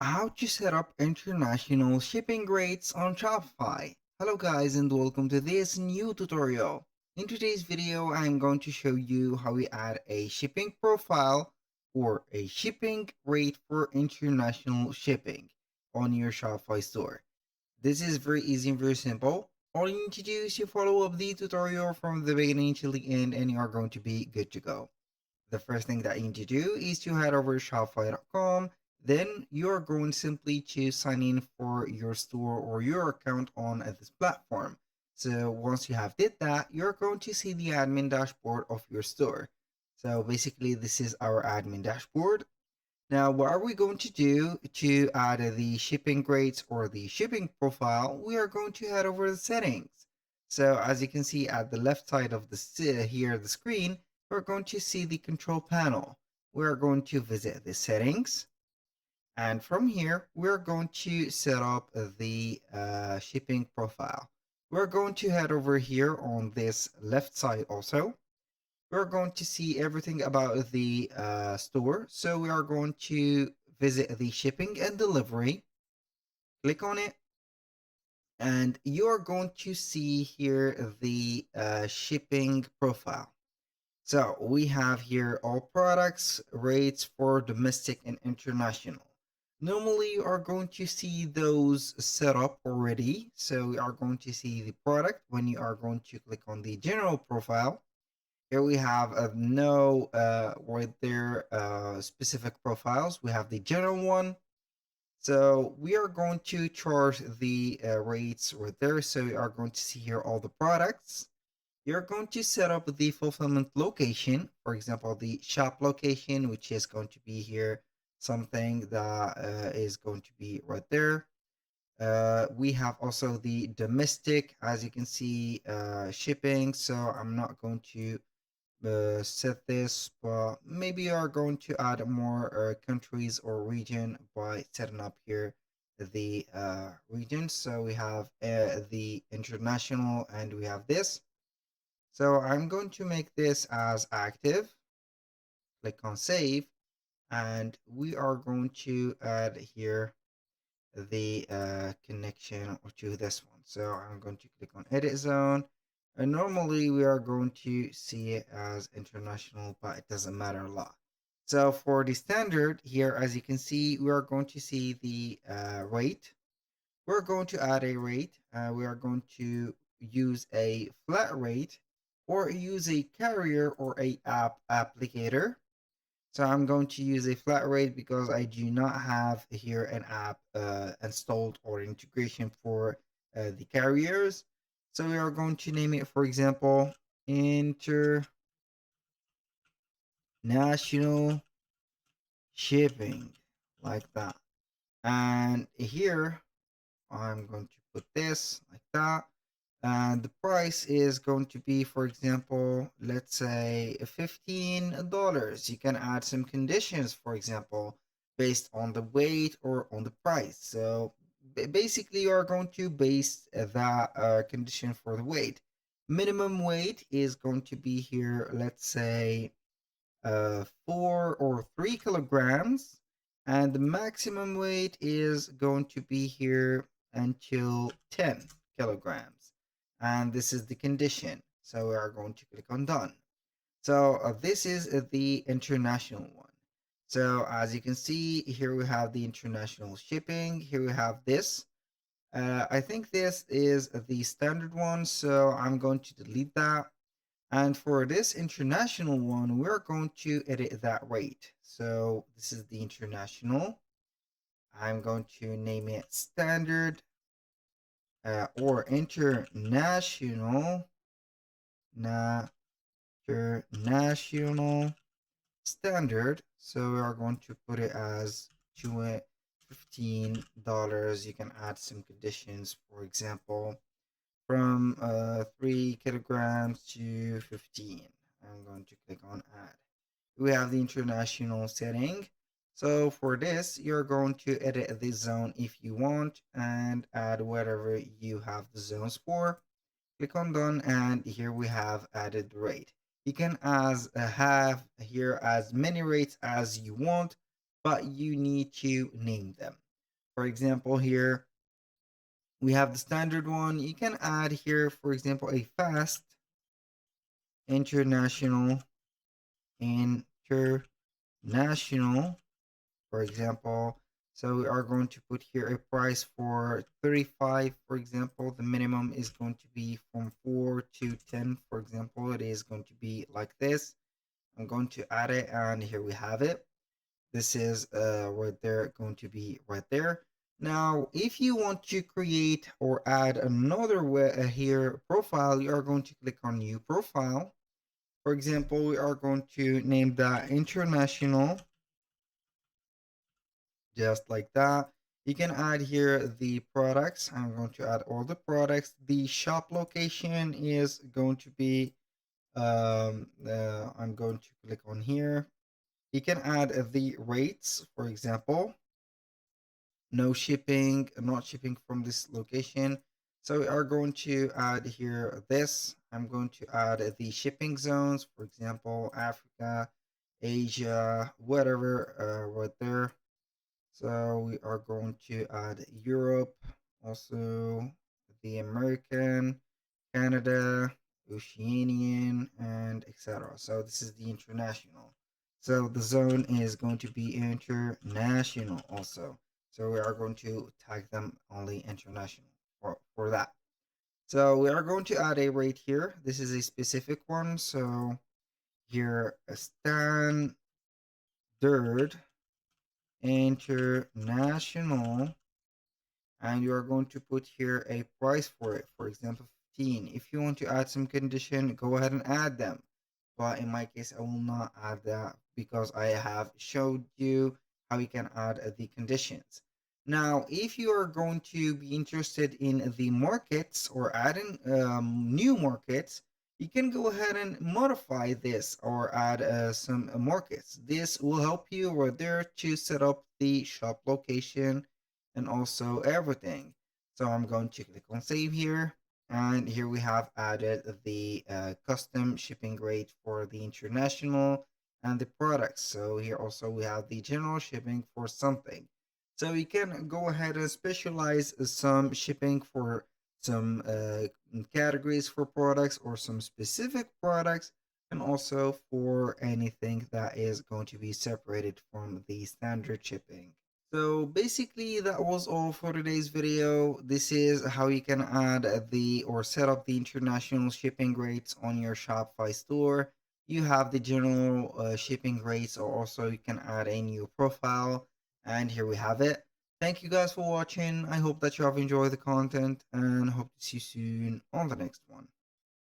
How to set up international shipping rates on Shopify. Hello guys and welcome to this new tutorial. In today's video, I'm going to show you how we add a shipping profile or a shipping rate for international shipping on your Shopify store. This is very easy and very simple. All you need to do is you follow up the tutorial from the beginning till the end and you are going to be good to go. The first thing that you need to do is to head over to Shopify.com. Then you're going simply to sign in for your store or your account on this platform. So once you have did that, you're going to see the admin dashboard of your store. So basically this is our admin dashboard. Now, what are we going to do to add the shipping rates or the shipping profile? We are going to head over the settings. So as you can see at the left side of the screen, we're going to see the control panel. We're going to visit the settings. And from here, we're going to set up the shipping profile. We're going to head over here on this left side also. We're going to see everything about the store. So we are going to visit the shipping and delivery. Click on it. And you're going to see here the shipping profile. So we have here all products, rates for domestic and international. Normally you are going to see those set up already. So we are going to see the product when you are going to click on the general profile. Here we have no right there specific profiles. We have the general one. So we are going to chart the rates right there. So we are going to see here all the products. You're going to set up the fulfillment location, for example, the shop location, which is going to be here, something that is going to be right there. We have also the domestic, as you can see, shipping. So I'm not going to set this, but maybe you are going to add more countries or region by setting up here the region. So we have the international and we have this. So I'm going to make this as active. Click on save, and we are going to add here the connection to this one. So I'm going to click on edit zone. And normally we are going to see it as international, but it doesn't matter a lot. So for the standard here, as you can see, we are going to see the rate. We're going to add a rate. We are going to use a flat rate or use a carrier or a app applicator. So I'm going to use a flat rate because I do not have here an app installed or integration for the carriers. So we are going to name it, for example, international shipping, like that. And here I'm going to put this like that. And the price is going to be, for example, let's say $15. You can add some conditions, for example, based on the weight or on the price. So basically, you are going to base that condition for the weight. Minimum weight is going to be here, let's say 4 or 3 kilograms, and the maximum weight is going to be here until 10 kilograms. And this is the condition. So we are going to click on done. So this is the international one. So as you can see, here we have the international shipping. Here we have this. I think this is the standard one, so I'm going to delete that. And for this international one, we're going to edit that rate. So this is the international. I'm going to name it standard or international standard. So we are going to put it as $15. You can add some conditions, for example, from 3 kilograms to 15. I'm going to click on add. We have the international setting. So for this, you're going to edit this zone if you want and add whatever you have the zones for. Click on done, and here we have added rate. You can have here as many rates as you want, but you need to name them. For example, here we have the standard one. You can add here, for example, a fast, international, international, for example. So we are going to put here a price for 35, for example. The minimum is going to be from 4 to 10, for example. It is going to be like this. I'm going to add it, and here we have it. This is right there, going to be right there. Now, if you want to create or add another way, here profile, you are going to click on new profile. For example, we are going to name that international, just like that. You can add here the products. I'm going to add all the products. The shop location is going to be, I'm going to click on here. You can add the rates, for example, no shipping, not shipping from this location. So we are going to add here this. I'm going to add the shipping zones, for example, Africa, Asia, whatever, right there. So we are going to add Europe, also the American, Canada, Oceanian, and etc. So this is the international. So the zone is going to be international also. So we are going to tag them only international for that. So we are going to add a rate here. This is a specific one. So here a standard international, and you are going to put here a price for it, for example 15. If you want to add some condition, go ahead and add them, but in my case I will not add that because I have showed you how you can add the conditions. Now if you are going to be interested in the markets or adding new markets, you can go ahead and modify this or add some markets. This will help you right there to set up the shop location and also everything. So I'm going to click on save here. And here we have added the custom shipping rate for the international and the products. So here also we have the general shipping for something. So you can go ahead and specialize some shipping for some categories for products or some specific products, and also for anything that is going to be separated from the standard shipping. So basically that was all for today's video. This is how you can add the or set up the international shipping rates on your Shopify store. You have the general shipping rates, or also you can add a new profile. And here we have it. Thank you guys for watching. I hope that you have enjoyed the content and hope to see you soon on the next one.